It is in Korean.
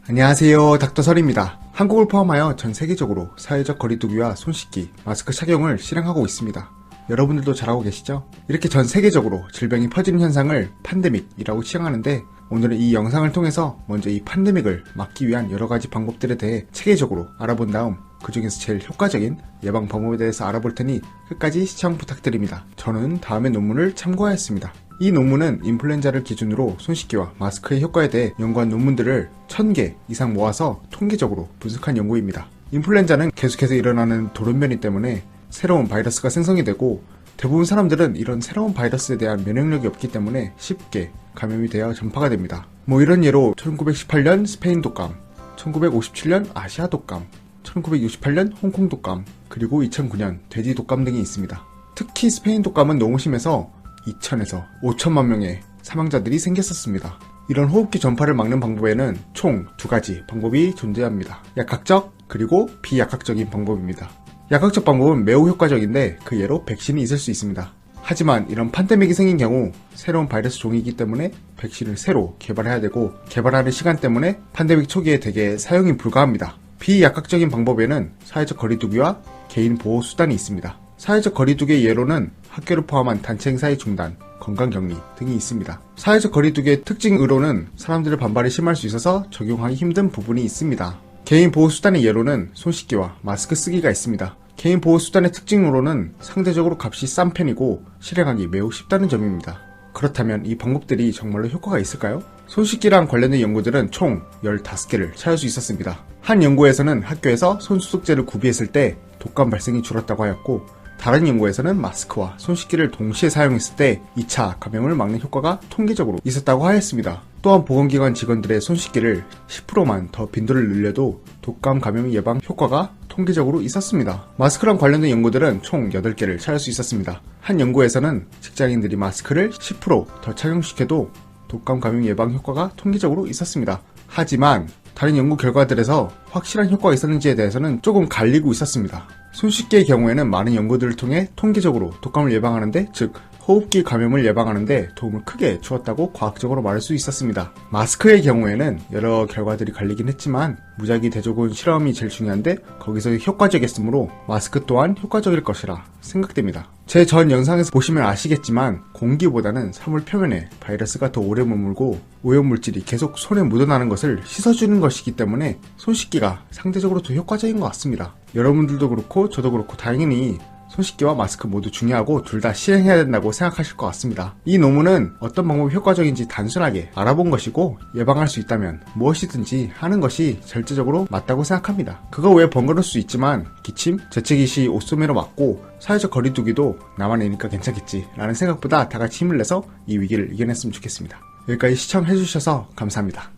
안녕하세요, 닥터설입니다. 한국을 포함하여 전 세계적으로 사회적 거리두기와 손 씻기, 마스크 착용을 실행하고 있습니다. 여러분들도 잘하고 계시죠? 이렇게 전 세계적으로 질병이 퍼지는 현상을 팬데믹이라고 칭하는데, 오늘은 이 영상을 통해서 먼저 이 팬데믹을 막기 위한 여러가지 방법들에 대해 체계적으로 알아본 다음 그 중에서 제일 효과적인 예방 방법에 대해서 알아볼 테니 끝까지 시청 부탁드립니다. 저는 다음의 논문을 참고하였습니다. 이 논문은 인플루엔자를 기준으로 손 씻기와 마스크의 효과에 대해 연구한 논문들을 1000개 이상 모아서 통계적으로 분석한 연구입니다. 인플루엔자는 계속해서 일어나는 돌연변이 때문에 새로운 바이러스가 생성이 되고, 대부분 사람들은 이런 새로운 바이러스에 대한 면역력이 없기 때문에 쉽게 감염이 되어 전파가 됩니다. 이런 예로 1918년 스페인 독감, 1957년 아시아 독감, 1968년 홍콩 독감, 그리고 2009년 돼지 독감 등이 있습니다. 특히 스페인 독감은 너무 심해서 2천에서 5천만 명의 사망자들이 생겼었습니다. 이런 호흡기 전파를 막는 방법에는 총 2가지 방법이 존재합니다. 약학적 그리고 비약학적인 방법입니다. 약학적 방법은 매우 효과적인데 그 예로 백신이 있을 수 있습니다. 하지만 이런 팬데믹이 생긴 경우 새로운 바이러스 종이기 때문에 백신을 새로 개발해야 되고, 개발하는 시간 때문에 팬데믹 초기에 대개 사용이 불가합니다. 비약학적인 방법에는 사회적 거리두기와 개인 보호 수단이 있습니다. 사회적 거리두기의 예로는 학교를 포함한 단체 행사의 중단, 건강격리 등이 있습니다. 사회적 거리두기의 특징으로는 사람들의 반발이 심할 수 있어서 적용하기 힘든 부분이 있습니다. 개인 보호 수단의 예로는 손 씻기와 마스크 쓰기가 있습니다. 개인 보호 수단의 특징으로는 상대적으로 값이 싼 편이고 실행하기 매우 쉽다는 점입니다. 그렇다면 이 방법들이 정말로 효과가 있을까요? 손 씻기랑 관련된 연구들은 총 15개를 찾을 수 있었습니다. 한 연구에서는 학교에서 손소독제를 구비했을 때 독감 발생이 줄었다고 하였고, 다른 연구에서는 마스크와 손 씻기를 동시에 사용했을 때 2차 감염을 막는 효과가 통계적으로 있었다고 하였습니다. 또한 보건기관 직원들의 손 씻기를 10%만 더 빈도를 늘려도 독감 감염 예방 효과가 통계적으로 있었습니다. 마스크랑 관련된 연구들은 총 8개를 찾을 수 있었습니다. 한 연구에서는 직장인들이 마스크를 10%더 착용시켜도 독감 감염 예방 효과가 통계적으로 있었습니다. 하지만 다른 연구 결과들에서 확실한 효과가 있었는지에 대해서는 조금 갈리고 있었습니다. 손 씻기의 경우에는 많은 연구들을 통해 통계적으로 독감을 예방하는데, 즉 호흡기 감염을 예방하는데 도움을 크게 주었다고 과학적으로 말할 수 있었습니다. 마스크의 경우에는 여러 결과들이 갈리긴 했지만 무작위 대조군 실험이 제일 중요한데 거기서 효과적이었으므로 마스크 또한 효과적일 것이라 생각됩니다. 제 전 영상에서 보시면 아시겠지만 공기보다는 사물 표면에 바이러스가 더 오래 머물고 오염물질이 계속 손에 묻어나는 것을 씻어주는 것이기 때문에 손 씻기가 상대적으로 더 효과적인 것 같습니다. 여러분들도 그렇고 저도 그렇고 당연히 손 씻기와 마스크 모두 중요하고 둘 다 실행해야 된다고 생각하실 것 같습니다. 이 논문은 어떤 방법이 효과적인지 단순하게 알아본 것이고, 예방할 수 있다면 무엇이든지 하는 것이 절대적으로 맞다고 생각합니다. 그거 외에 번거로울 수 있지만 기침, 재채기 시 옷소매로 막고 사회적 거리두기도 나만이니까 괜찮겠지 라는 생각보다 다 같이 힘을 내서 이 위기를 이겨냈으면 좋겠습니다. 여기까지 시청해주셔서 감사합니다.